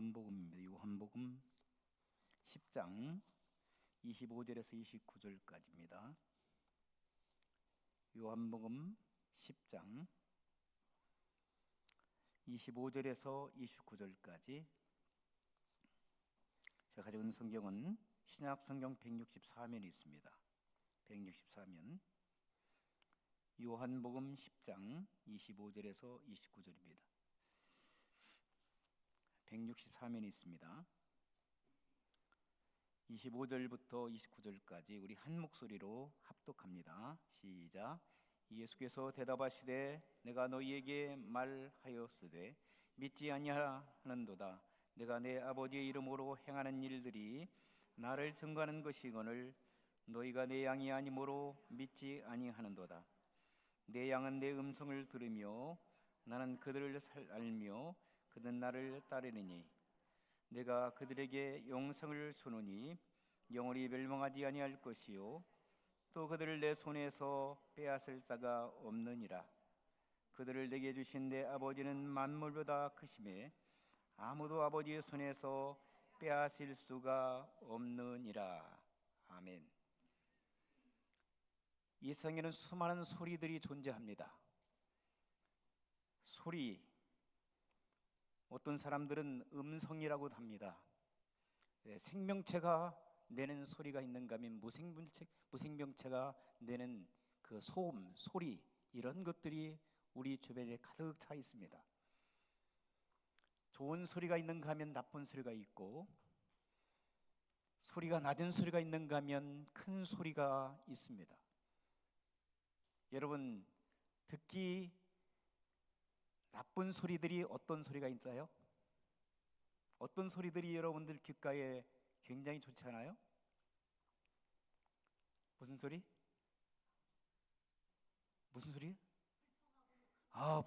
요한복음입니다. 요한복음 10장 25절에서 29절까지입니다. 요한복음 10장 25절에서 29절까지. 제가 가지고 있는 성경은 신약 성경 164면이 있습니다. 164면. 요한복음 10장 25절에서 29절입니다. 164면이 있습니다. 25절부터 29절까지 우리 한 목소리로 합독합니다. 시작. 예수께서 대답하시되 내가 너희에게 말하였으되 믿지 아니하는도다. 내가 내 아버지의 이름으로 행하는 일들이 나를 증거하는 것이거늘 너희가 내 양이 아니므로 믿지 아니하는도다. 내 양은 내 음성을 들으며 나는 그들을 알며 그들은 나를 따르느니 내가 그들에게 영생을 주노니 영원히 멸망하지 아니할 것이요 또 그들을 내 손에서 빼앗을 자가 없느니라. 그들을 내게 주신 내 아버지는 만물보다 크심에 아무도 아버지의 손에서 빼앗을 수가 없느니라. 아멘. 이 세상에는 수많은 소리들이 존재합니다. 소리, 어떤 사람들은 음성이라고 합니다. 생명체가 내는 소리가 있는가 하면 무생명체가 내는 그 소음, 소리, 이런 것들이 우리 주변에 가득 차 있습니다. 좋은 소리가 있는가 하면 나쁜 소리가 있고, 소리가 낮은 소리가 있는가 하면 큰 소리가 있습니다. 여러분, 듣기 나쁜 소리들이 어떤 소리가 있나요? 어떤 소리들이 여러분들 귓가에 굉장히 좋지 않아요? 무슨 소리? 무슨 소리?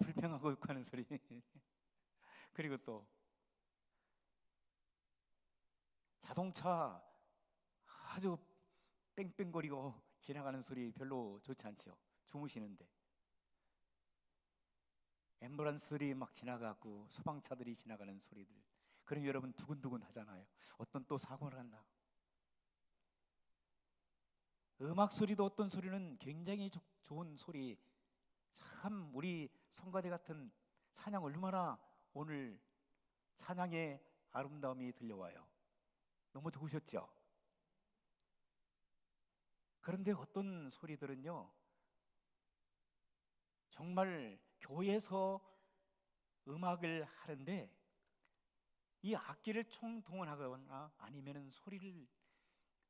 불평하고 욕하는 소리. 그리고 또 자동차 아주 뺑뺑거리고 지나가는 소리 별로 좋지 않죠. 주무시는데 앰뷸런스들이 막 지나가고 소방차들이 지나가는 소리들, 그럼 여러분 두근두근 하잖아요. 어떤 또 사고를 한다. 음악 소리도 어떤 소리는 굉장히 좋은 소리. 참 우리 성가대 같은 찬양, 얼마나 오늘 찬양의 아름다움이 들려와요. 너무 좋으셨죠? 그런데 어떤 소리들은요, 정말 교회에서 음악을 하는데 이 악기를 총동원하거나 아니면은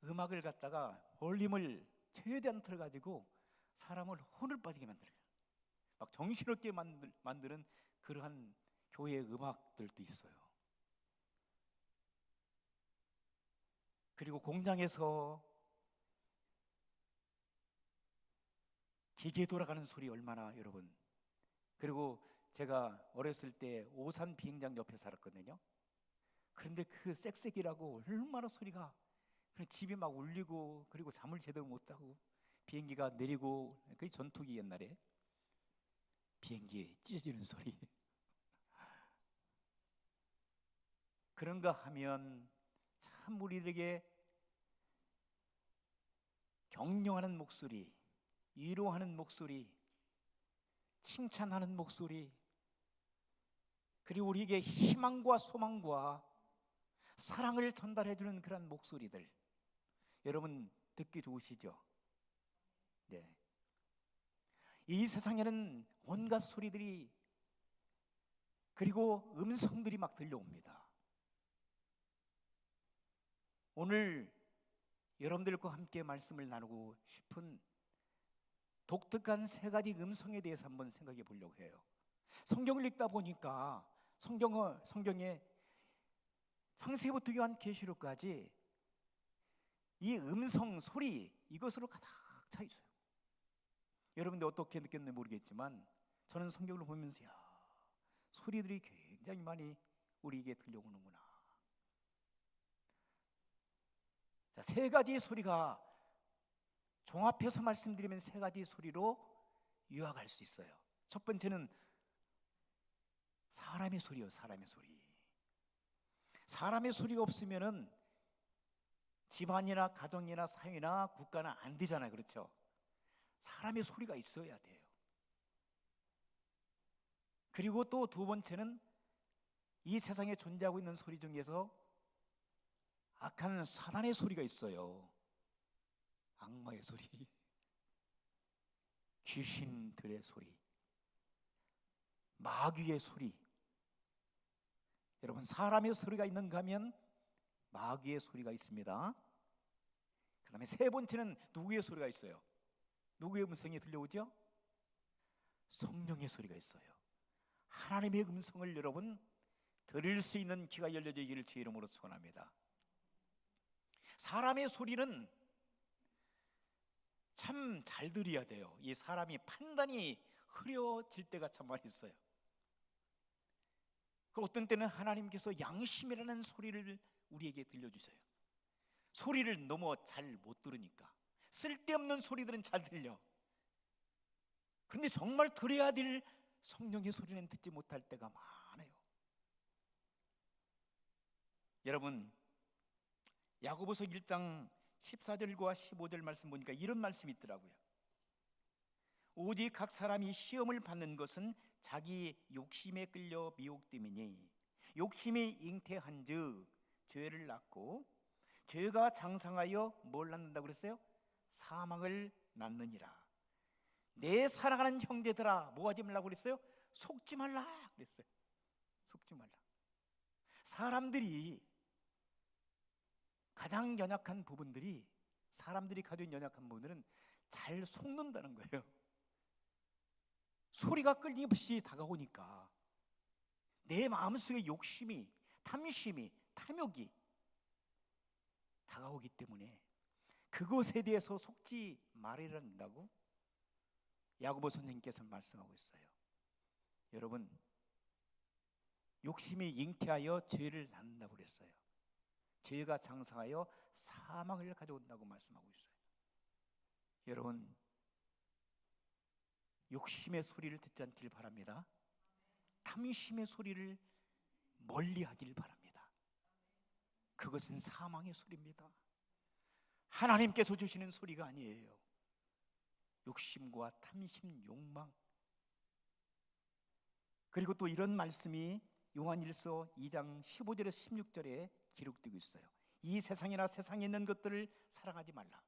음악을 갖다가 볼륨을 최대한 틀어가지고 사람을 혼을 빠지게 만들어요. 막 정신없게 만드는 그러한 교회 음악들도 있어요. 그리고 공장에서 기계 돌아가는 소리 얼마나 여러분. 그리고 제가 어렸을 때 오산 비행장 옆에 살았거든요. 그런데 그 쌕쌕이라고 얼마나 소리가, 집이 막 울리고, 그리고 잠을 제대로 못 자고, 비행기가 내리고, 그게 전투기 옛날에 비행기에 찢어지는 소리. 그런가 하면 참 우리에게 격려하는 목소리, 위로하는 목소리, 칭찬하는 목소리, 그리고 우리에게 희망과 소망과 사랑을 전달해주는 그런 목소리들, 여러분 듣기 좋으시죠? 네. 이 세상에는 온갖 소리들이, 그리고 음성들이 막 들려옵니다. 오늘 여러분들과 함께 말씀을 나누고 싶은 독특한 세 가지 음성에 대해서 한번 생각해 보려고 해요. 성경을 읽다 보니까 성경에 창세기부터 요한계시록까지 이 음성, 소리, 이것으로 가득 차 있어요. 여러분들 어떻게 느꼈는지 모르겠지만 저는 성경을 보면서 소리들이 굉장히 많이 우리에게 들려오는구나. 자, 세 가지 소리가 종합해서 말씀드리면 세 가지 소리로 요약할 수 있어요. 첫 번째는 사람의 소리요, 사람의 소리. 사람의 소리가 없으면은 집안이나 가정이나 사회나 국가는 안 되잖아요. 그렇죠? 사람의 소리가 있어야 돼요. 그리고 또 두 번째는 이 세상에 존재하고 있는 소리 중에서 악한 사단의 소리가 있어요. 악마의 소리, 귀신들의 소리, 마귀의 소리. 여러분, 사람의 소리가 있는가 하면 마귀의 소리가 있습니다. 그 다음에 세 번째는 누구의 소리가 있어요? 누구의 음성이 들려오죠? 성령의 소리가 있어요. 하나님의 음성을 여러분 들을 수 있는 귀가 열려지기를 주의 이름으로 축원합니다. 사람의 소리는 참 잘 들어야 돼요. 이 사람이 판단이 흐려질 때가 참 많이 있어요. 그 어떤 때는 하나님께서 양심이라는 소리를 우리에게 들려주세요. 소리를 너무 잘 못 들으니까. 쓸데없는 소리들은 잘 들려. 그런데 정말 들어야 될 성령의 소리는 듣지 못할 때가 많아요. 여러분, 야고보서 1장 14절과 15절 말씀 보니까 이런 말씀이 있더라고요. 오직 각 사람이 시험을 받는 것은 자기 욕심에 끌려 미혹됨이니 욕심이 잉태한즉 죄를 낳고 죄가 장성하여 뭘 낳는다고 그랬어요? 사망을 낳느니라. 내 사랑하는 형제들아, 뭐 하지 말라고 그랬어요? 속지 말라 그랬어요. 속지 말라. 사람들이 가장 연약한 부분들이, 사람들이 가진 연약한 부분들은 잘 속는다는 거예요. 소리가 끊임없이 다가오니까 내 마음속에 욕심이, 탐심이, 탐욕이 다가오기 때문에 그것에 대해서 속지 말이란다고 야고보 선생님께서 말씀하고 있어요. 여러분, 욕심이 잉태하여 죄를 낳는다고 그랬어요. 죄가 장성하여 사망을 가져온다고 말씀하고 있어요. 여러분, 욕심의 소리를 듣지 않길 바랍니다. 탐심의 소리를 멀리하길 바랍니다. 그것은 사망의 소리입니다. 하나님께서 주시는 소리가 아니에요. 욕심과 탐심, 욕망. 그리고 또 이런 말씀이 요한일서 2장 15절에서 16절에 기록되고 있어요. 이 세상이나 세상에 있는 것들을 사랑하지 말라.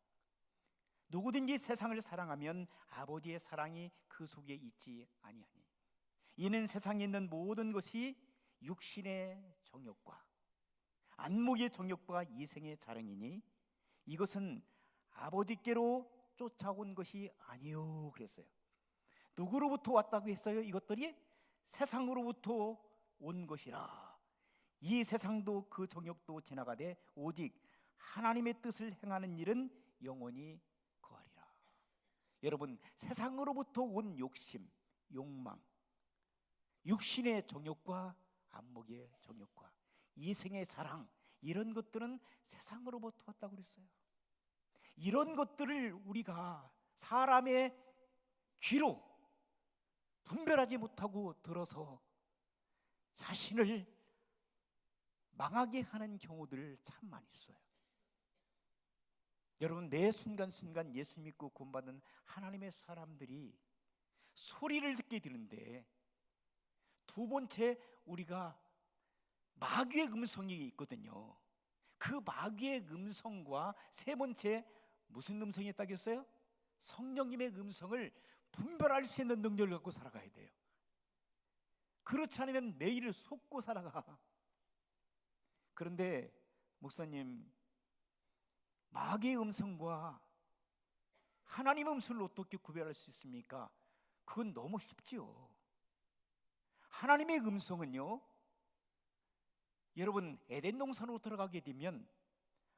누구든지 세상을 사랑하면 아버지의 사랑이 그 속에 있지 아니하니 이는 세상에 있는 모든 것이 육신의 정욕과 안목의 정욕과 이생의 자랑이니 이것은 아버지께로 쫓아온 것이 아니요 그랬어요. 누구로부터 왔다고 했어요? 이것들이 세상으로부터 온 것이라. 이 세상도 그 정욕도 지나가되 오직 하나님의 뜻을 행하는 일은 영원히 거하리라. 여러분, 세상으로부터 온 욕심, 욕망, 육신의 정욕과 안목의 정욕과 이생의 자랑, 이런 것들은 세상으로부터 왔다고 그랬어요. 이런 것들을 우리가 사람의 귀로 분별하지 못하고 들어서 자신을 망하게 하는 경우들 참 많이 있어요. 여러분, 매 순간순간 예수 믿고 구원받는 하나님의 사람들이 소리를 듣게 되는데, 두 번째 우리가 마귀의 음성이 있거든요. 그 마귀의 음성과 세 번째 무슨 음성이 있다고 했어요? 성령님의 음성을 분별할 수 있는 능력을 갖고 살아가야 돼요. 그렇지 않으면 매일을 속고 살아가. 그런데 목사님, 마귀의 음성과 하나님의 음성을 어떻게 구별할 수 있습니까? 그건 너무 쉽지요. 하나님의 음성은요, 여러분, 에덴 동산으로 들어가게 되면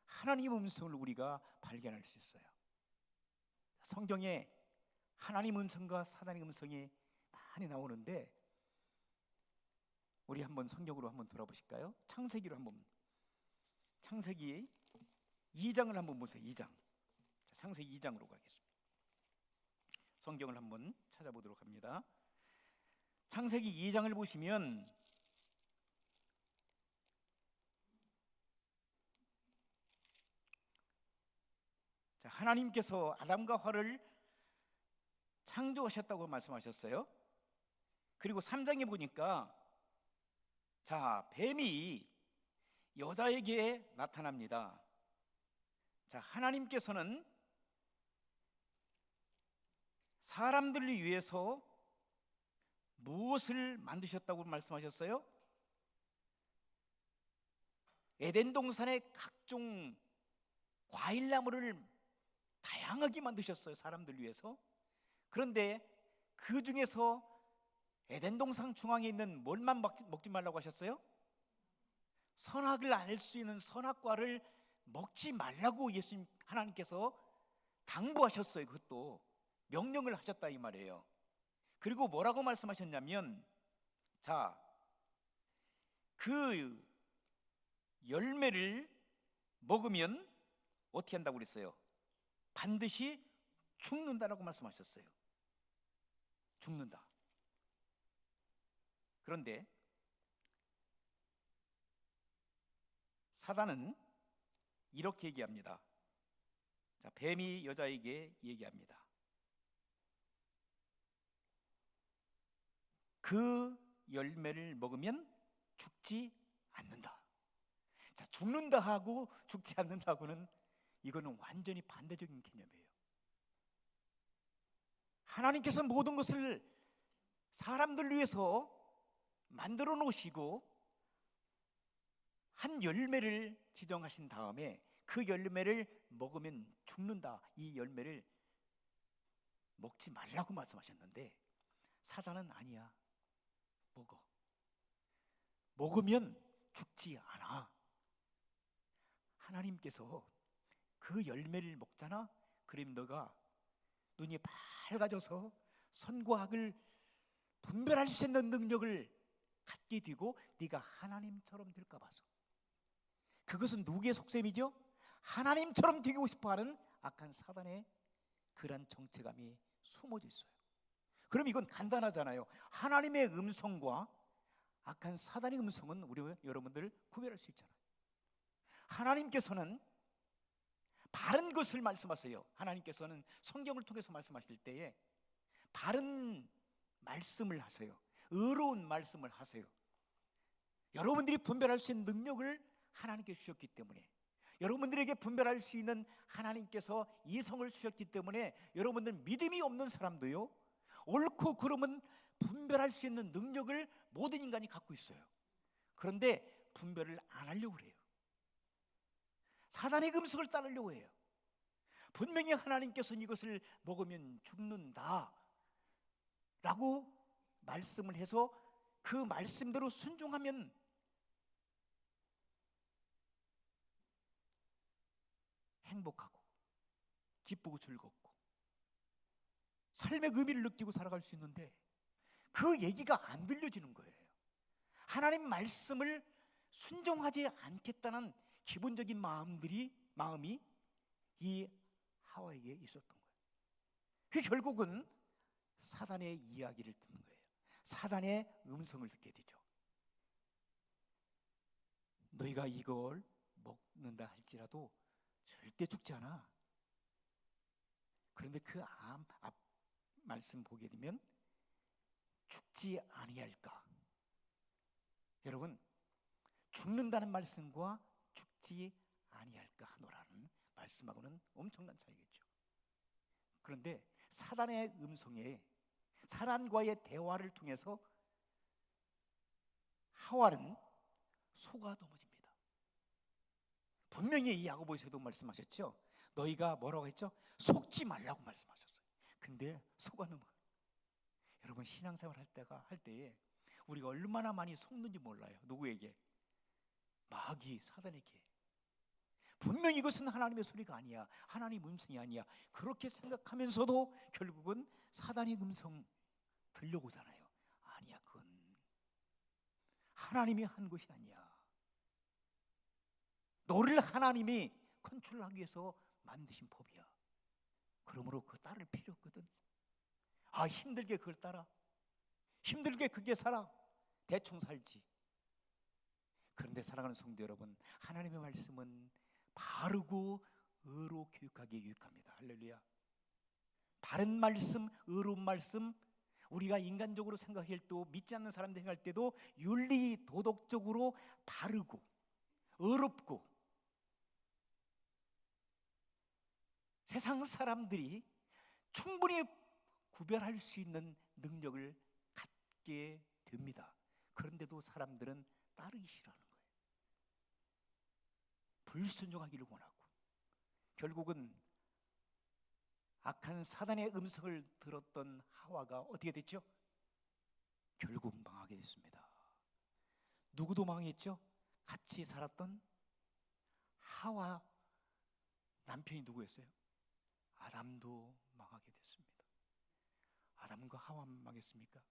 하나님의 음성을 우리가 발견할 수 있어요. 성경에 하나님의 음성과 사단의 음성이 많이 나오는데, 우리 한번 성경으로 한번 돌아보실까요? 창세기로 한번, 창세기 2장을 한번 보세요. 2장. 창세기 2장으로 가겠습니다. 성경을 한번 찾아보도록 합니다. 창세기 2장을 보시면 하나님께서 아담과 하와를 창조하셨다고 말씀하셨어요. 그리고 3장에 보니까 자, 뱀이 여자에게 나타납니다. 자, 하나님께서는 사람들을 위해서 무엇을 만드셨다고 말씀하셨어요? 에덴 동산의 각종 과일나무를 다양하게 만드셨어요, 사람들 위해서. 그런데 그 중에서 에덴 동산 중앙에 있는 뭘만 먹지 말라고 하셨어요? 선악을 알 수 있는 선악과를 먹지 말라고 예수님 하나님께서 당부하셨어요. 그것도 명령을 하셨다 이 말이에요. 그리고 뭐라고 말씀하셨냐면, 자, 그 열매를 먹으면 어떻게 한다고 그랬어요? 반드시 죽는다라고 말씀하셨어요. 죽는다. 그런데 사단은 이렇게 얘기합니다. 자, 뱀이 여자에게 얘기합니다. 그 열매를 먹으면 죽지 않는다. 자, 죽는다 하고 죽지 않는다고는 이거는 완전히 반대적인 개념이에요. 하나님께서 모든 것을 사람들 위해서 만들어 놓으시고 한 열매를 지정하신 다음에 그 열매를 먹으면 죽는다, 이 열매를 먹지 말라고 말씀하셨는데 사단은 아니야, 먹으면 죽지 않아. 하나님께서 그 열매를 먹잖아. 그럼 너가 눈이 밝아져서 선과 악을 분별할 수 있는 능력을 갖게 되고 네가 하나님처럼 될까 봐서. 그것은 누구의 속셈이죠? 하나님처럼 되고 싶어하는 악한 사단의 그런 정체감이 숨어져 있어요. 그럼 이건 간단하잖아요. 하나님의 음성과 악한 사단의 음성은 우리 여러분들 구별할 수 있잖아요. 하나님께서는 바른 것을 말씀하세요. 하나님께서는 성경을 통해서 말씀하실 때에 바른 말씀을 하세요. 의로운 말씀을 하세요. 여러분들이 분별할 수 있는 능력을 하나님께 주셨기 때문에, 여러분들에게 분별할 수 있는 하나님께서 이성을 주셨기 때문에 여러분들 믿음이 없는 사람도요, 옳고 그름은 분별할 수 있는 능력을 모든 인간이 갖고 있어요. 그런데 분별을 안 하려고 그래요. 사단의 음성을 따르려고 해요. 분명히 하나님께서는 이것을 먹으면 죽는다 라고 말씀을 해서 그 말씀대로 순종하면 행복하고 기쁘고 즐겁고 삶의 의미를 느끼고 살아갈 수 있는데 그 얘기가 안 들려지는 거예요. 하나님 말씀을 순종하지 않겠다는 기본적인 마음이 이 하와에게 있었던 거예요. 그 결국은 사단의 이야기를 듣는 거예요. 사단의 음성을 듣게 되죠. 너희가 이걸 먹는다 할지라도 절대 죽지 않아. 그런데 그 앞 말씀 보게 되면 죽지 아니할까. 여러분, 죽는다는 말씀과 죽지 아니할까 하노라는 말씀하고는 엄청난 차이겠죠. 그런데 사단의 음성에, 사단과의 대화를 통해서 하와는 속아 넘어집니다. 분명히 이 야고보서에도 말씀하셨죠. 너희가 뭐라고 했죠? 속지 말라고 말씀하셨어요. 근데 속아 넘어가. 여러분, 신앙생활 할 때에 우리가 얼마나 많이 속는지 몰라요. 누구에게? 마귀, 사단에게. 분명히 이것은 하나님의 소리가 아니야, 하나님 음성이 아니야, 그렇게 생각하면서도 결국은 사단의 음성 들려오잖아요. 아니야, 그건 하나님이 한 것이 아니야. 너를 하나님이 컨트롤하기 위해서 만드신 법이야. 그러므로 그거 따를 필요 없거든. 힘들게 그걸 따라, 힘들게 그게 살아, 대충 살지. 그런데 사랑하는 성도 여러분, 하나님의 말씀은 바르고 의로 교육하기에 유익합니다. 할렐루야. 바른 말씀, 의로운 말씀, 우리가 인간적으로 생각할 때도 믿지 않는 사람들 생각할 때도 윤리 도덕적으로 바르고 의롭고 세상 사람들이 충분히 구별할 수 있는 능력을 갖게 됩니다. 그런데도 사람들은 따르기 싫어하는 거예요. 불순종하기를 원하고, 결국은 악한 사단의 음성을 들었던 하와가 어떻게 됐죠? 결국 망하게 됐습니다. 누구도 망했죠? 같이 살았던 하와 남편이 누구였어요? 아담도 망하게 됐습니다. 아담과 하와만 망했습니까?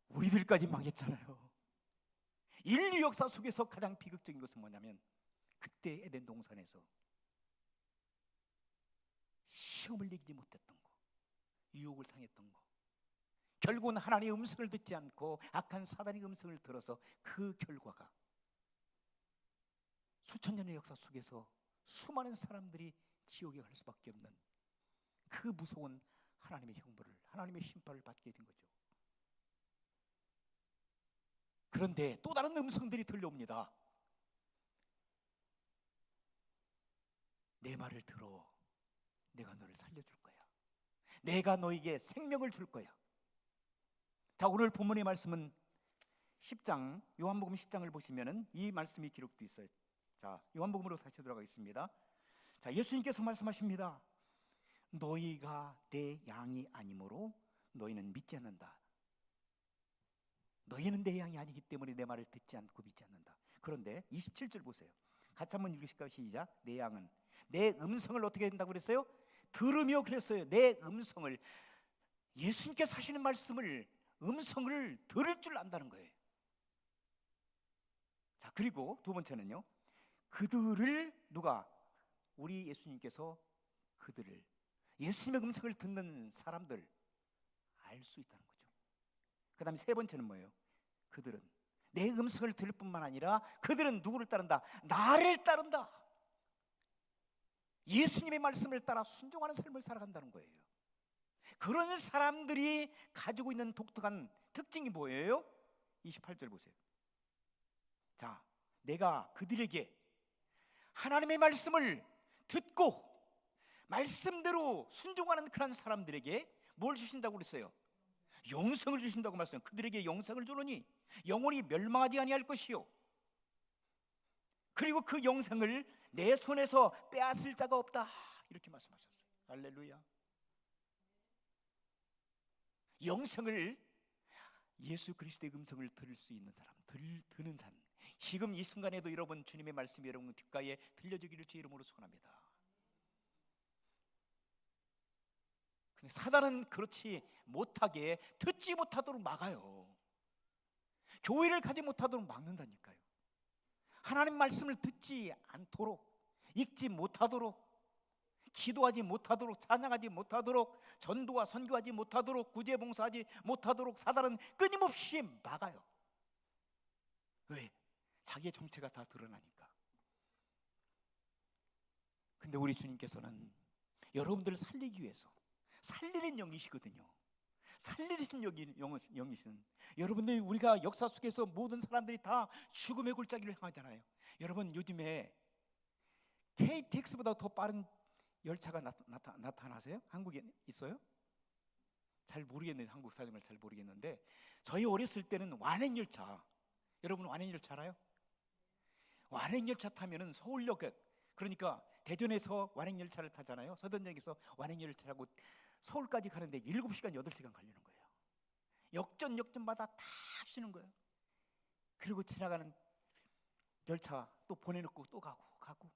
우리들까지 망했잖아요. 인류 역사 속에서 가장 비극적인 것은 뭐냐면, 그때 에덴 동산에서 시험을 이기지 못했던 거, 유혹을 당했던 거, 결국은 하나님의 음성을 듣지 않고 악한 사단의 음성을 들어서 그 결과가 수천 년의 역사 속에서 수많은 사람들이 지옥에 갈 수밖에 없는 그 무서운 하나님의 형벌을, 하나님의 심판을 받게 된 거죠. 그런데 또 다른 음성들이 들려옵니다. 내 말을 들어. 내가 너를 살려줄 거야. 내가 너에게 생명을 줄 거야. 자, 오늘 본문의 말씀은 10장, 요한복음 10장을 보시면은 이 말씀이 기록되어 있어요. 자, 요한복음으로 다시 돌아가겠습니다. 자, 예수님께서 말씀하십니다. 너희가 내 양이 아니므로 너희는 믿지 않는다. 너희는 내 양이 아니기 때문에 내 말을 듣지 않고 믿지 않는다. 그런데 27절 보세요. 같이 한번 읽으실까요? 시작. 내 양은 내 음성을 어떻게 된다고 그랬어요? 들으며 그랬어요. 내 음성을, 예수님께서 하시는 말씀을, 음성을 들을 줄 안다는 거예요. 자, 그리고 두 번째는요, 그들을, 누가? 우리 예수님께서 그들을, 예수님의 음성을 듣는 사람들 알 수 있다는 거죠. 그 다음에 세 번째는 뭐예요? 그들은 내 음성을 들을 뿐만 아니라 그들은 누구를 따른다? 나를 따른다. 예수님의 말씀을 따라 순종하는 삶을 살아간다는 거예요. 그런 사람들이 가지고 있는 독특한 특징이 뭐예요? 28절 보세요. 자, 내가 그들에게 하나님의 말씀을 듣고 말씀대로 순종하는 그런 사람들에게 뭘 주신다고 그랬어요? 영생을 주신다고 말씀해요. 그들에게 영생을 주노니 영원히 멸망하지 아니할 것이요, 그리고 그 영생을 내 손에서 빼앗을 자가 없다. 이렇게 말씀하셨어요. 할렐루야. 영생을, 예수 그리스도의 음성을 들을 수 있는 사람, 듣는 사람, 지금 이 순간에도 여러분 주님의 말씀이 여러분 귓가에 들려주기를 주의 이름으로 축원합니다. 근데 사단은 그렇지 못하게, 듣지 못하도록 막아요. 교회를 가지 못하도록 막는다니까요. 하나님 말씀을 듣지 않도록, 읽지 못하도록, 기도하지 못하도록, 찬양하지 못하도록, 전도와 선교하지 못하도록, 구제봉사하지 못하도록 사단은 끊임없이 막아요. 왜? 자기의 정체가 다 드러나니까. 근데 우리 주님께서는 여러분들을 살리기 위해서 살리는 영이시거든요. 살리신 영이신 여러분들, 우리가 역사 속에서 모든 사람들이 다 죽음의 골짜기를 향하잖아요. 여러분, 요즘에 KTX보다 더 빠른 열차가 나타나세요? 한국에 있어요? 잘 모르겠는데, 한국 사정을 잘 모르겠는데, 저희 어렸을 때는 완행열차, 여러분 완행열차 알아요? 완행열차 타면은 서울역, 그러니까 대전에서 완행열차를 타잖아요. 서대역에서 완행열차라고 서울까지 가는데 7시간 8시간 걸리는 거예요. 역전마다 다 쉬는 거예요. 그리고 지나가는 열차 또 보내놓고 또 가고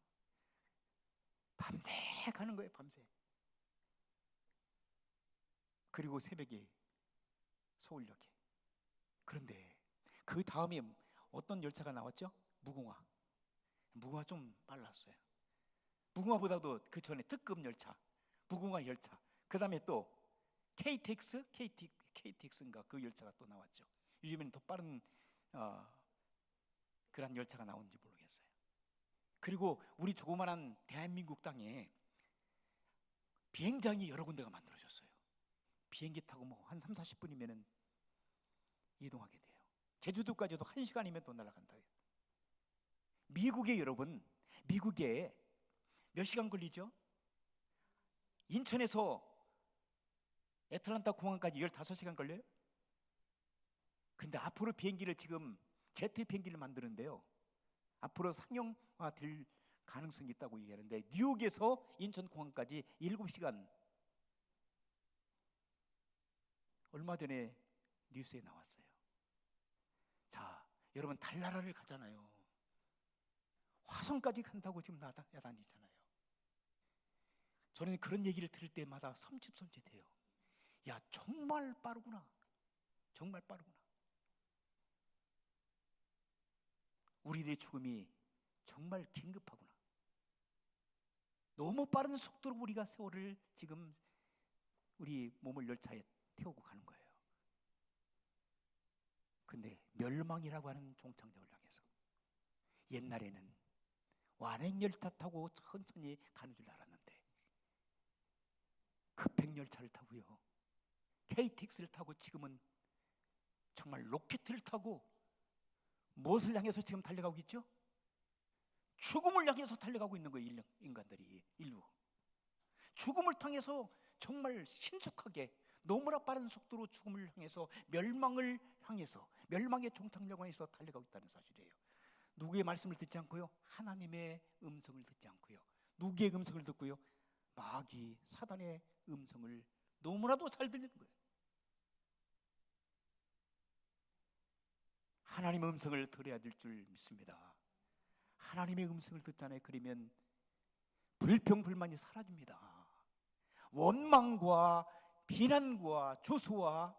밤새 가는 거예요. 밤새. 그리고 새벽에 서울역에. 그런데 그 다음에 어떤 열차가 나왔죠? 무궁화 좀 빨랐어요. 무궁화보다도 그 전에 특급 열차, 무궁화 열차, 그 다음에 또 KTX인가 그 열차가 또 나왔죠. 요즘에는 더 빠른 그런 열차가 나오는지 모르겠어요. 그리고 우리 조그만한 대한민국 땅에 비행장이 여러 군데가 만들어졌어요. 비행기 타고 뭐 한 3, 40분이면 이동하게 돼요. 제주도까지도 1시간이면 또 날아간다. 미국에 여러분, 미국에 몇 시간 걸리죠? 인천에서 애틀란타 공항까지 15시간 걸려요? 근데 앞으로 비행기를 지금 제트 비행기를 만드는데요, 앞으로 상용화 될 가능성이 있다고 얘기하는데, 뉴욕에서 인천공항까지 7시간. 얼마 전에 뉴스에 나왔어요. 자, 여러분, 달나라를 가잖아요. 화성까지 간다고 지금 야단이잖아요. 저는 그런 얘기를 들을 때마다 섬찟섬찟해요. 야, 정말 빠르구나. 정말 빠르구나. 우리들의 죽음이 정말 긴급하구나. 너무 빠른 속도로 우리가 세월을 지금 우리 몸을 열차에 태우고 가는 거예요. 근데 멸망이라고 하는 종착역을 향해서, 옛날에는 완행열차 타고 천천히 가는 줄 알았는데 급행열차를 타고요, KTX를 타고 지금은 정말 로켓을 타고 무엇을 향해서 지금 달려가고 있죠? 죽음을 향해서 달려가고 있는 거예요. 인간들이, 인류. 죽음을 향해서 정말 신속하게 너무나 빠른 속도로 죽음을 향해서, 멸망을 향해서, 멸망의 종착역을 향해서 달려가고 있다는 사실이에요. 누구의 말씀을 듣지 않고요, 하나님의 음성을 듣지 않고요, 누구의 음성을 듣고요, 마귀 사단의 음성을 너무나도 잘 들리는 거예요. 하나님의 음성을 들어야 될 줄 믿습니다. 하나님의 음성을 듣잖아요. 그러면 불평불만이 사라집니다. 원망과 비난과 조소와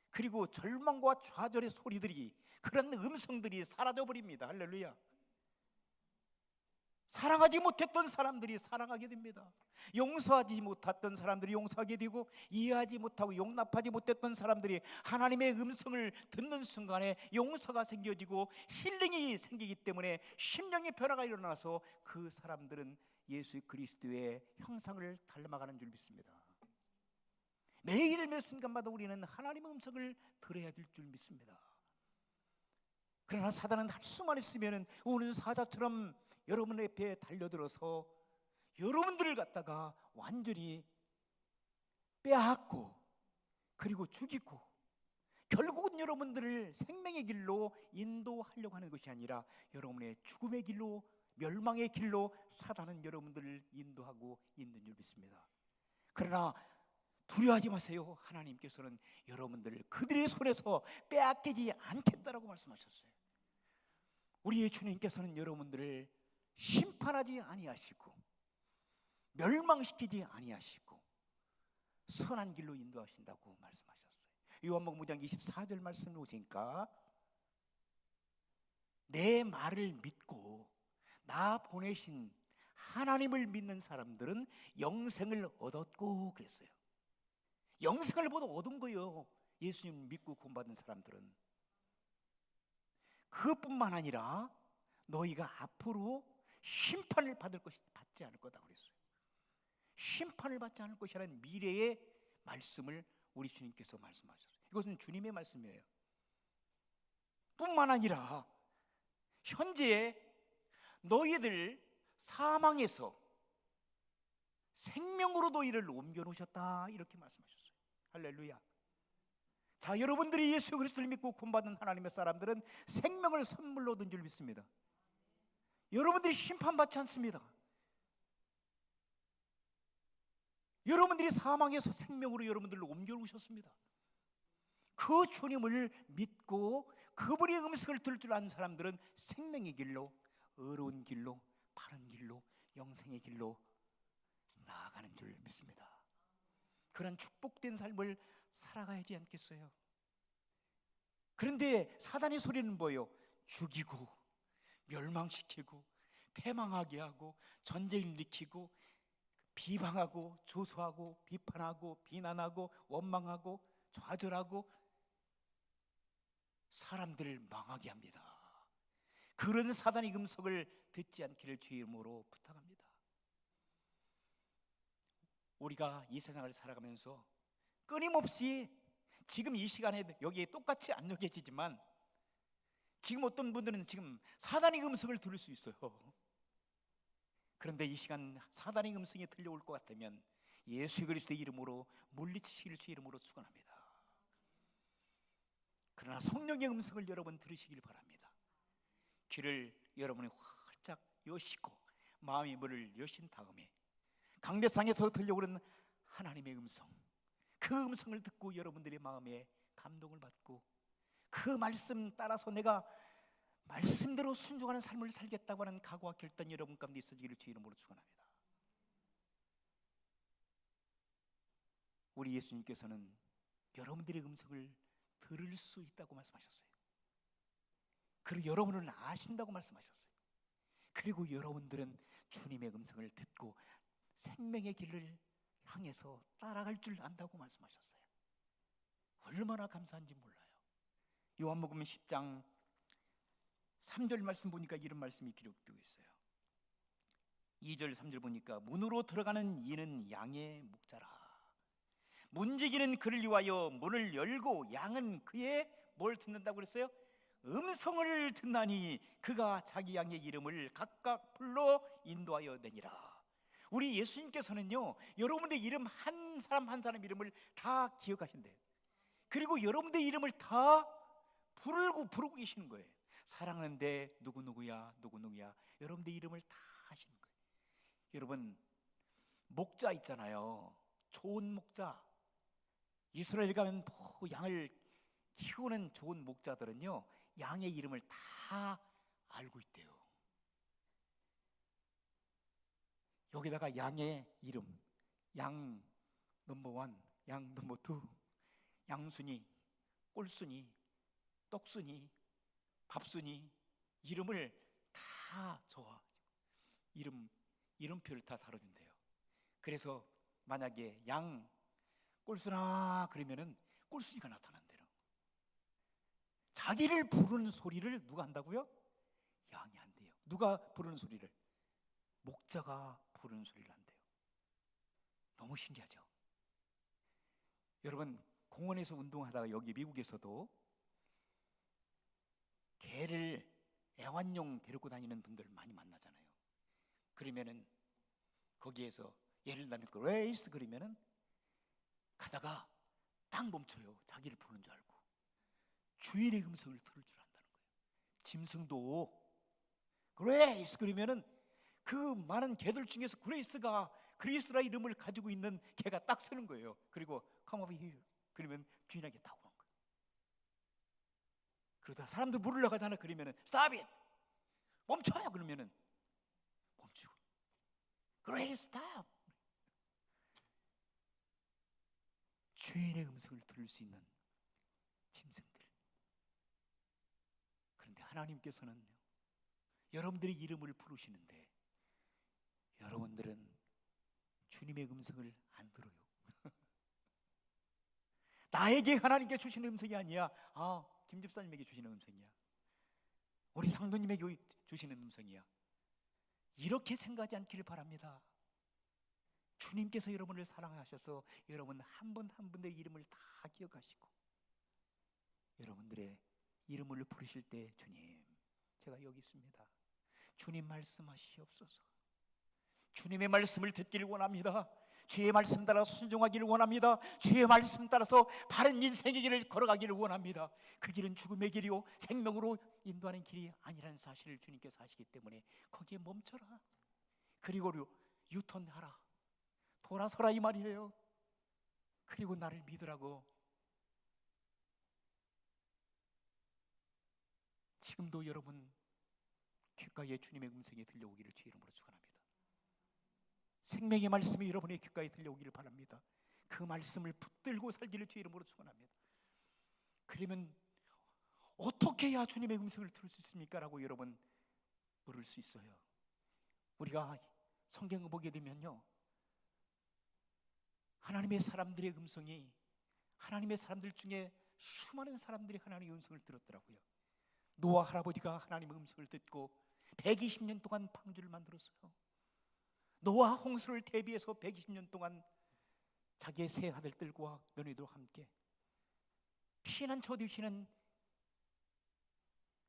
그리고 절망과 좌절의 소리들이, 그런 음성들이 사라져버립니다. 할렐루야. 사랑하지 못했던 사람들이 사랑하게 됩니다. 용서하지 못했던 사람들이 용서하게 되고, 이해하지 못하고 용납하지 못했던 사람들이 하나님의 음성을 듣는 순간에 용서가 생겨지고 힐링이 생기기 때문에 심령의 변화가 일어나서 그 사람들은 예수 그리스도의 형상을 닮아가는 줄 믿습니다. 매일 매 순간마다 우리는 하나님의 음성을 들어야 될 줄 믿습니다. 그러나 사단은 할 수만 있으면 우는 사자처럼 여러분 앞에 달려들어서 여러분들을 갖다가 완전히 빼앗고 그리고 죽이고, 결국은 여러분들을 생명의 길로 인도하려고 하는 것이 아니라 여러분의 죽음의 길로, 멸망의 길로 사단은 여러분들을 인도하고 있는 줄 믿습니다. 그러나 두려워하지 마세요. 하나님께서는 여러분들을 그들의 손에서 빼앗기지 않겠다라고 말씀하셨어요. 우리의 주님께서는 여러분들을 심판하지 아니하시고 멸망시키지 아니하시고 선한 길로 인도하신다고 말씀하셨어요. 요한복음 5장 24절 말씀을 보시니까, 내 말을 믿고 나 보내신 하나님을 믿는 사람들은 영생을 얻었고 그랬어요. 영생을 얻은 거예요. 예수님 믿고 구원받은 사람들은. 그뿐만 아니라 너희가 앞으로 심판을 받지 않을 거다 그랬어요. 심판을 받지 않을 것이라는 미래의 말씀을 우리 주님께서 말씀하셨어요. 이것은 주님의 말씀이에요. 뿐만 아니라 현재 너희들 사망에서 생명으로 너희를 옮겨놓으셨다, 이렇게 말씀하셨어요. 할렐루야. 자, 여러분들이 예수 그리스도를 믿고 구원받은 하나님의 사람들은 생명을 선물로 얻은 줄 믿습니다. 여러분들이 심판받지 않습니다. 여러분들이 사망에서 생명으로 여러분들을 옮겨오셨습니다. 그 주님을 믿고 그분의 음성을 들을 줄 아는 사람들은 생명의 길로, 의로운 길로, 바른 길로, 영생의 길로 나아가는 줄 믿습니다. 그런 축복된 삶을 살아가야지 않겠어요? 그런데 사단의 소리는 뭐예요? 죽이고 멸망시키고 패망하게 하고 전쟁을 일으키고 비방하고 조소하고 비판하고 비난하고 원망하고 좌절하고 사람들을 망하게 합니다. 그런 사단의 음성을 듣지 않기를 주의 이름으로 부탁합니다. 우리가 이 세상을 살아가면서 끊임없이 지금 이 시간에 여기에 똑같이 안 녹여지지만 지금 어떤 분들은 지금 사단의 음성을 들을 수 있어요. 그런데 이 시간 사단의 음성이 들려올 것 같으면 예수 그리스도의 이름으로 물리치시기를 주의 이름으로 축원합니다. 그러나 성령의 음성을 여러분 들으시길 바랍니다. 귀를 여러분이 활짝 여시고 마음의 문을 여신 다음에 강대상에서 들려오는 하나님의 음성, 그 음성을 듣고 여러분들의 마음에 감동을 받고 그 말씀 따라서 내가 말씀대로 순종하는 삶을 살겠다고 하는 각오와 결단이 여러분 가운데 있어지기를 주의 이름으로 축원합니다. 우리 예수님께서는 여러분들의 음성을 들을 수 있다고 말씀하셨어요. 그리고 여러분은 아신다고 말씀하셨어요. 그리고 여러분들은 주님의 음성을 듣고 생명의 길을 향해서 따라갈 줄 안다고 말씀하셨어요. 얼마나 감사한지 몰라요. 요한복음 10장 3절 말씀 보니까 이런 말씀이 기록되어 있어요. 2절 3절 보니까 문으로 들어가는 이는 양의 목자라. 문지기는 그를 위하여 문을 열고 양은 그의 뭘 듣는다고 그랬어요? 음성을 듣나니 그가 자기 양의 이름을 각각 불러 인도하여 내니라. 우리 예수님께서는요, 여러분의 이름 한 사람 한 사람 이름을 다 기억하신대요. 그리고 여러분의 이름을 다 부르고 계시는 거예요. 사랑하는데 누구누구야 누구누구야, 여러분의 이름을 다 하시는 거예요. 여러분, 목자 있잖아요. 좋은 목자, 이스라엘 가면 양을 키우는 좋은 목자들은요, 양의 이름을 다 알고 있대요. 여기다가 양의 이름, 양 넘버 1, 양 넘버 2, 양순이, 꼴순이, 떡순이, 밥순이, 이름을 다 적어 이름표를 다 다뤄준대요. 그래서 만약에 양 꼴순아 그러면은 꼴순이가 나타난대요. 자기를 부르는 소리를 누가 한다고요? 양이 한대요. 누가 부르는 소리를? 목자가 부르는 소리를 한대요. 너무 신기하죠? 여러분, 공원에서 운동하다가 여기 미국에서도 개를 애완용 데리고 다니는 분들 많이 만나잖아요. 그러면은 거기에서 예를 들면 레이스 그러면은 가다가 딱 멈춰요. 자기를 부르는 줄 알고 주인의 음성을 들을 줄 안다는 거예요. 짐승도 그레이스 그러면은 그 많은 개들 중에서 그리스라 이름을 가지고 있는 개가 딱 서는 거예요. 그리고 come over here 그러면 주인에게 딱 오는 거예요. 그러다 사람들 물으려고 하잖아. 그러면은 stop it, 멈춰요. 그러면은 멈추고 그레이스 stop. 주인의 음성을 들을 수 있는 짐승들. 그런데 하나님께서는요, 여러분들의 이름을 부르시는데 여러분들은 주님의 음성을 안 들어요. 나에게 하나님께 주시는 음성이 아니야. 김 집사님에게 주시는 음성이야. 우리 상도님에게 주시는 음성이야. 이렇게 생각하지 않기를 바랍니다. 주님께서 여러분을 사랑하셔서 여러분 한 분 한 분의 이름을 다 기억하시고 여러분들의 이름을 부르실 때 주님, 제가 여기 있습니다. 주님 말씀하시옵소서. 주님의 말씀을 듣기를 원합니다. 주의 말씀 따라 순종하기를 원합니다. 주의 말씀 따라서 바른 인생의 길을 걸어가기를 원합니다. 그 길은 죽음의 길이요 생명으로 인도하는 길이 아니라는 사실을 주님께서 아시기 때문에 거기에 멈춰라. 그리고 유턴하라. 돌아서라 이 말이에요. 그리고 나를 믿으라고. 지금도 여러분 귓가에 주님의 음성이 들려오기를 주의 이름으로 축원합니다. 생명의 말씀이 여러분의 귓가에 들려오기를 바랍니다. 그 말씀을 붙들고 살기를 주의 이름으로 축원합니다. 그러면 어떻게 해야 주님의 음성을 들을 수 있습니까? 라고 여러분 물을 수 있어요. 우리가 성경을 보게 되면요, 하나님의 사람들의 음성이, 하나님의 사람들 중에 수많은 사람들이 하나님의 음성을 들었더라고요. 노아 할아버지가 하나님의 음성을 듣고 120년 동안 방주를 만들었어요. 노아 홍수를 대비해서 120년 동안 자기의 세 아들들과 며느리들과 함께 피난처 되시는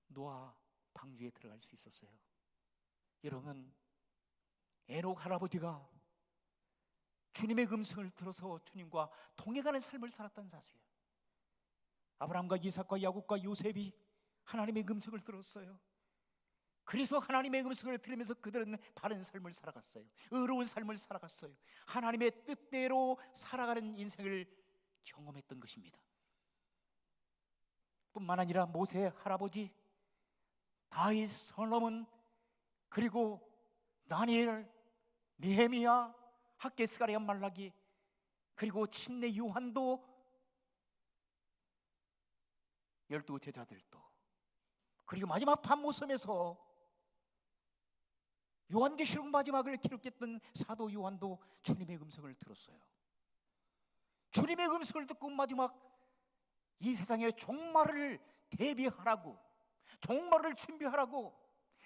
노아 방주에 들어갈 수 있었어요. 여러분, 에녹 할아버지가 주님의 음성을 들어서 주님과 동행하는 삶을 살았다는 사실. 아브라함과 이삭과 야곱과 요셉이 하나님의 음성을 들었어요. 그래서 하나님의 음성을 들으면서 그들은 바른 삶을 살아갔어요. 의로운 삶을 살아갔어요. 하나님의 뜻대로 살아가는 인생을 경험했던 것입니다. 뿐만 아니라 모세 할아버지, 다윗, 솔로몬, 그리고 다니엘, 느헤미야, 학개, 스가랴, 말라기, 그리고 침례 요한도 12 제자들도, 그리고 마지막 밤모섬에서 요한계시록 마지막을 기록했던 사도 요한도 주님의 음성을 들었어요. 주님의 음성을 듣고 마지막 이 세상의 종말을 대비하라고, 종말을 준비하라고,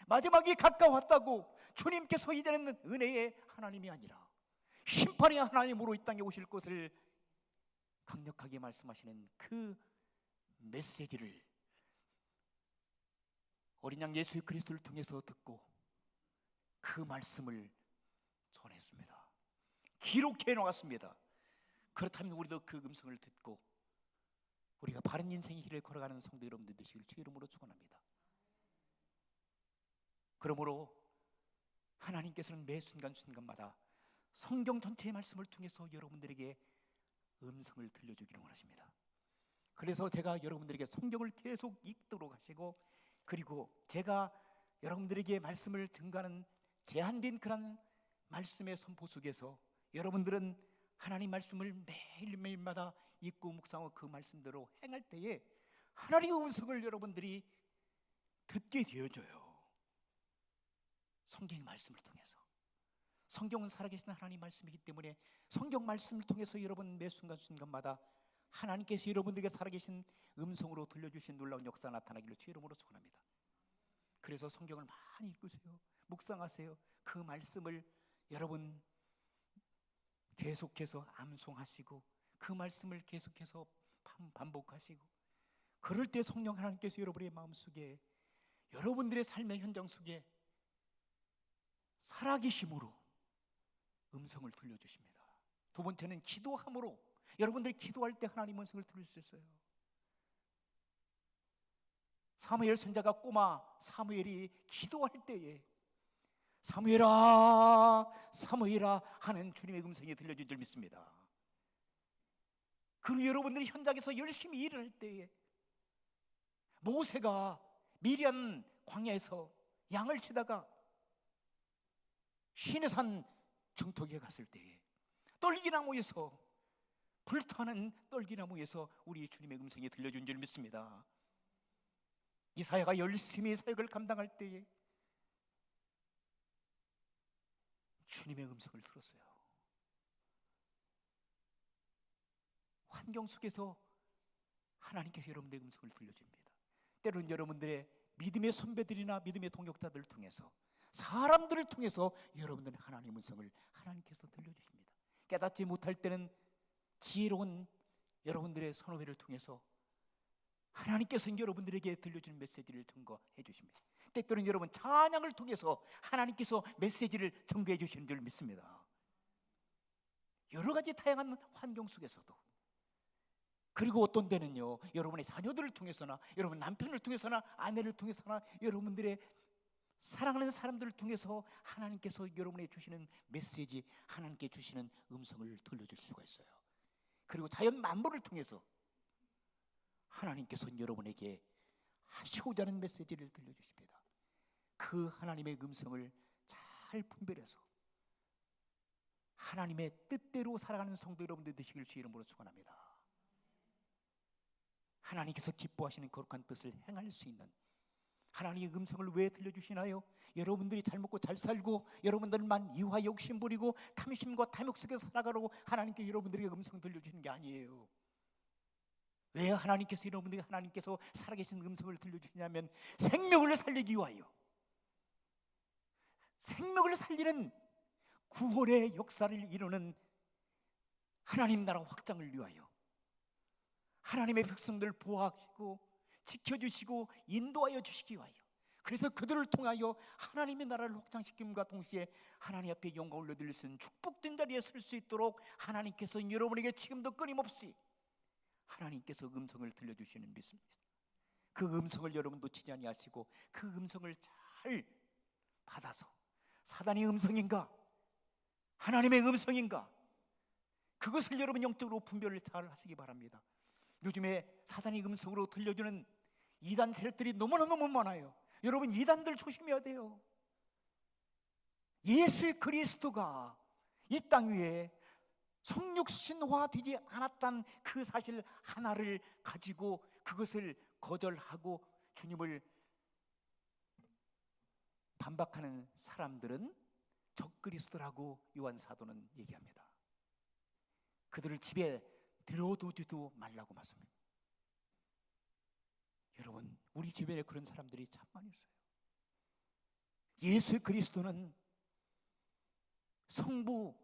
마지막이 가까웠다고, 주님께서 이제는 은혜의 하나님이 아니라 심판의 하나님으로 이 땅에 오실 것을 강력하게 말씀하시는 그 메시지를 어린 양 예수 그리스도를 통해서 듣고 그 말씀을 전했습니다. 기록해 놓았습니다. 그렇다면 우리도 그 음성을 듣고 우리가 바른 인생의 길을 걸어가는 성도 여러분들 되시길 주 이름으로 축원합니다. 그러므로 하나님께서는 매 순간순간마다 성경 전체의 말씀을 통해서 여러분들에게 음성을 들려주기를 원하십니다. 그래서 제가 여러분들에게 성경을 계속 읽도록 하시고, 그리고 제가 여러분들에게 말씀을 증가하는 제한된 그런 말씀의 선포 속에서 여러분들은 하나님 말씀을 매일매일마다 읽고 묵상하고 그 말씀대로 행할 때에 하나님의 음성을 여러분들이 듣게 되어져요. 성경의 말씀을 통해서. 성경은 살아계신 하나님 말씀이기 때문에 성경 말씀을 통해서 여러분 매 순간순간마다 하나님께서 여러분들에게 살아계신 음성으로 들려주신 놀라운 역사가 나타나기를 주 이름으로 축원합니다. 그래서 성경을 많이 읽으세요. 묵상하세요. 그 말씀을 여러분 계속해서 암송하시고 그 말씀을 계속해서 반복하시고, 그럴 때 성령 하나님께서 여러분의 마음속에, 여러분들의 삶의 현장 속에 살아계심으로 음성을 들려주십니다. 두 번째는 기도함으로, 여러분들이 기도할 때 하나님 음성을 들을 수 있어요. 사무엘 선지자가 꼬마 사무엘이 기도할 때에 사무엘아 사무엘아 하는 주님의 음성이 들려줄 줄 믿습니다. 그리고 여러분들이 현장에서 열심히 일을 할 때에 모세가 미디안 광야에서 양을 치다가 시내산 중턱에 갔을 때에 떨기나무에서, 불타는 떨기나무에서 우리 주님의 음성이 들려준 줄 믿습니다. 이사야가 열심히 사역을 감당할 때에 주님의 음성을 들었어요. 환경 속에서 하나님께서 여러분들의 음성을 들려줍니다. 때로는 여러분들의 믿음의 선배들이나 믿음의 동역자들을 통해서, 사람들을 통해서 여러분들의 하나님의 음성을 하나님께서 들려주십니다. 깨닫지 못할 때는 지혜로운 여러분들의 선후배를 통해서 하나님께서 여러분들에게 들려주는 메시지를 증거해 주십니다. 때때로는 여러분 찬양을 통해서 하나님께서 메시지를 증거해 주시는 줄 믿습니다. 여러 가지 다양한 환경 속에서도, 그리고 어떤 때는요 여러분의 자녀들을 통해서나 여러분 남편을 통해서나 아내를 통해서나 여러분들의 사랑하는 사람들을 통해서 하나님께서 여러분에게 주시는 메시지, 하나님께 주시는 음성을 들려줄 수가 있어요. 그리고 자연 만물을 통해서 하나님께서 여러분에게 하시고자 하는 메시지를 들려주십니다. 그 하나님의 음성을 잘 분별해서 하나님의 뜻대로 살아가는 성도 여러분들 되시길 주 이름으로 축원합니다. 하나님께서 기뻐하시는 거룩한 뜻을 행할 수 있는, 하나님의 음성을 왜 들려주시나요? 여러분들이 잘 먹고 잘 살고 여러분들만 이화 욕심 부리고 탐심과 탐욕 속에 살아가라고 하나님께 여러분들에게 음성 들려주시는 게 아니에요. 왜 하나님께서 살아계신 음성을 들려주시냐면 생명을 살리기 위하여, 생명을 살리는 구원의 역사를 이루는 하나님 나라 확장을 위하여, 하나님의 백성들을 보호하시고 지켜주시고 인도하여 주시기 위하여, 그래서 그들을 통하여 하나님의 나라를 확장시킴과 동시에 하나님 앞에 영광을 올려드릴 수 있는 축복된 자리에 설 수 있도록 하나님께서 여러분에게 지금도 끊임없이 하나님께서 음성을 들려주시는 믿습니다. 그 음성을 여러분 놓치지 아니하시고 그 음성을 잘 받아서 사단의 음성인가 하나님의 음성인가, 그것을 여러분 영적으로 분별을 잘 하시기 바랍니다. 요즘에 사단의 음성으로 들려주는 이단 세력들이 너무너무 많아요. 여러분, 이단들 조심해야 돼요. 예수 그리스도가 이 땅 위에 성육신화되지 않았다는 그 사실 하나를 가지고 그것을 거절하고 주님을 반박하는 사람들은 적그리스도라고 요한 사도는 얘기합니다. 그들을 집에 들여두지도 말라고 말씀합니다. 여러분, 우리 주변에 그런 사람들이 참 많이 있어요. 예수 그리스도는 성부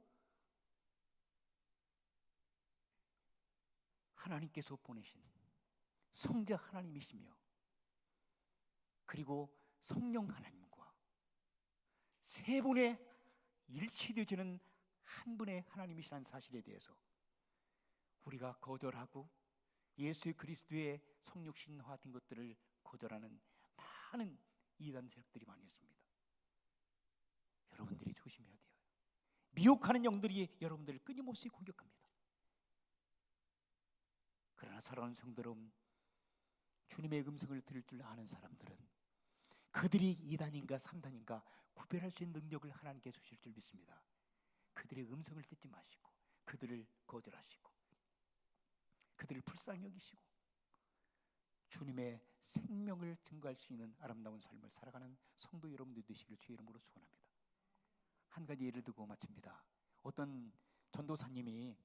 하나님께서 보내신 성자 하나님이시며, 그리고 성령 하나님과 세 분의 일치되어지는 한 분의 하나님이시라는 사실에 대해서 우리가 거절하고 예수 그리스도의 성육신화된 것들을 거절하는 많은 이단 세력들이 많이 있습니다. 여러분들이 조심해야 돼요. 미혹하는 영들이 여러분들을 끊임없이 공격합니다. 그러나 사랑하는 성도 여러분, 주님의 음성을 들을 줄 아는 사람들은 그들이 2단인가 3단인가 구별할 수 있는 능력을 하나님께 주실 줄 믿습니다. 그들의 음성을 듣지 마시고 그들을 거절하시고 그들을 불쌍히 여기시고 주님의 생명을 증거할 수 있는 아름다운 삶을 살아가는 성도 여러분들 되시기를 주의 이름으로 축원합니다. 한 가지 예를 들고 마칩니다. 어떤 전도사님이,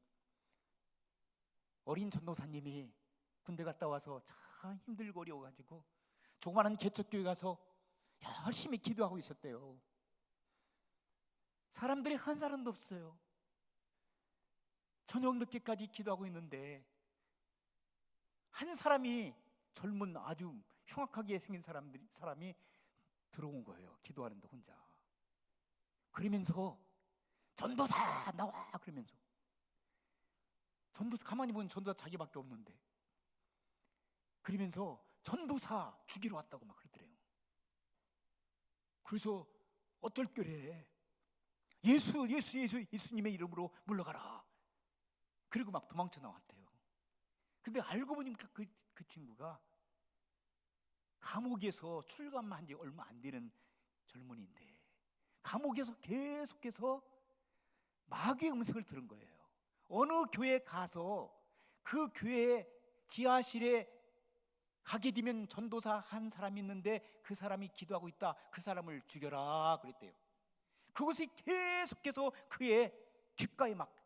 어린 전도사님이 군대 갔다 와서 참 힘들고 어려워가지고 조그마한 개척교회 가서 열심히 기도하고 있었대요. 사람들이 한 사람도 없어요. 저녁 늦게까지 기도하고 있는데 한 사람이, 젊은 아주 흉악하게 생긴 사람이 들어온 거예요. 기도하는데 혼자. 그러면서 전도사 나와 그러면서, 전도사 가만히 보면 전도사 자기밖에 없는데, 그러면서 전도사 죽이러 왔다고 막 그러더래요. 그래서 어떨 결에 예수님의 이름으로 물러가라. 그리고 막 도망쳐 나왔대요. 근데 알고 보니까 그 친구가 감옥에서 출감한 지 얼마 안 되는 젊은이인데 감옥에서 계속해서 마귀의 음성을 들은 거예요. 어느 교회에 가서 그 교회 지하실에 가게 되면 전도사 한 사람이 있는데 그 사람이 기도하고 있다. 그 사람을 죽여라 그랬대요. 그것이 계속해서 그의 귓가에 막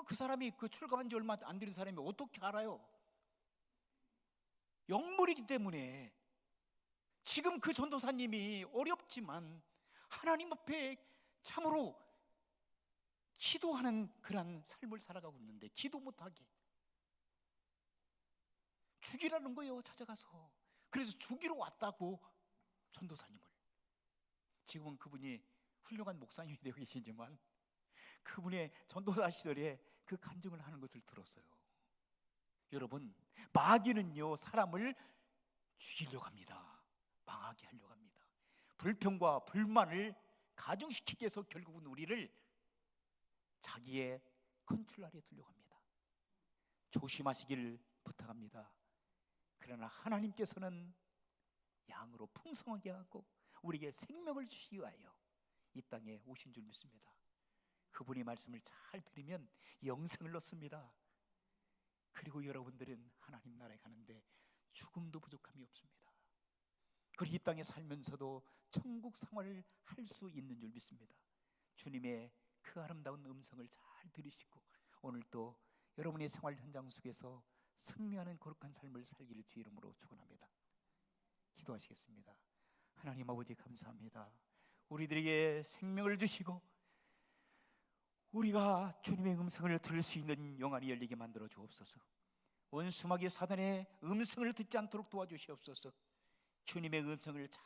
그 사람이 그 출감한 지 얼마 안 되는 사람이 어떻게 알아요? 영물이기 때문에. 지금 그 전도사님이 어렵지만 하나님 앞에 참으로 기도하는 그런 삶을 살아가고 있는데 기도 못하게 죽이라는 거예요. 찾아가서. 그래서 죽이러 왔다고 전도사님을. 지금은 그분이 훌륭한 목사님이 되어 계시지만 그분의 전도사 시절에 그 간증을 하는 것을 들었어요. 여러분, 마귀는요 사람을 죽이려고 합니다. 망하게 하려고 합니다. 불평과 불만을 가중시키기 위해서 결국은 우리를 자기의 컨트롤 아래에 두려고 합니다. 조심하시길 부탁합니다. 그러나 하나님께서는 양으로 풍성하게 하고 우리에게 생명을 주시기 위하여 이 땅에 오신 줄 믿습니다. 그분의 말씀을 잘 들으면 영생을 얻습니다. 그리고 여러분들은 하나님 나라에 가는데 죽음도 부족함이 없습니다. 그리고 이 땅에 살면서도 천국 생활을 할 수 있는 줄 믿습니다. 주님의 그 아름다운 음성을 잘 들으시고 오늘 또 여러분의 생활 현장 속에서 승리하는 거룩한 삶을 살기를 주 이름으로 축원합니다. 기도하시겠습니다. 하나님 아버지 감사합니다. 우리들에게 생명을 주시고 우리가 주님의 음성을 들을 수 있는 영안이 열리게 만들어 주옵소서. 원수마귀 사단의 음성을 듣지 않도록 도와주시옵소서. 주님의 음성을 잘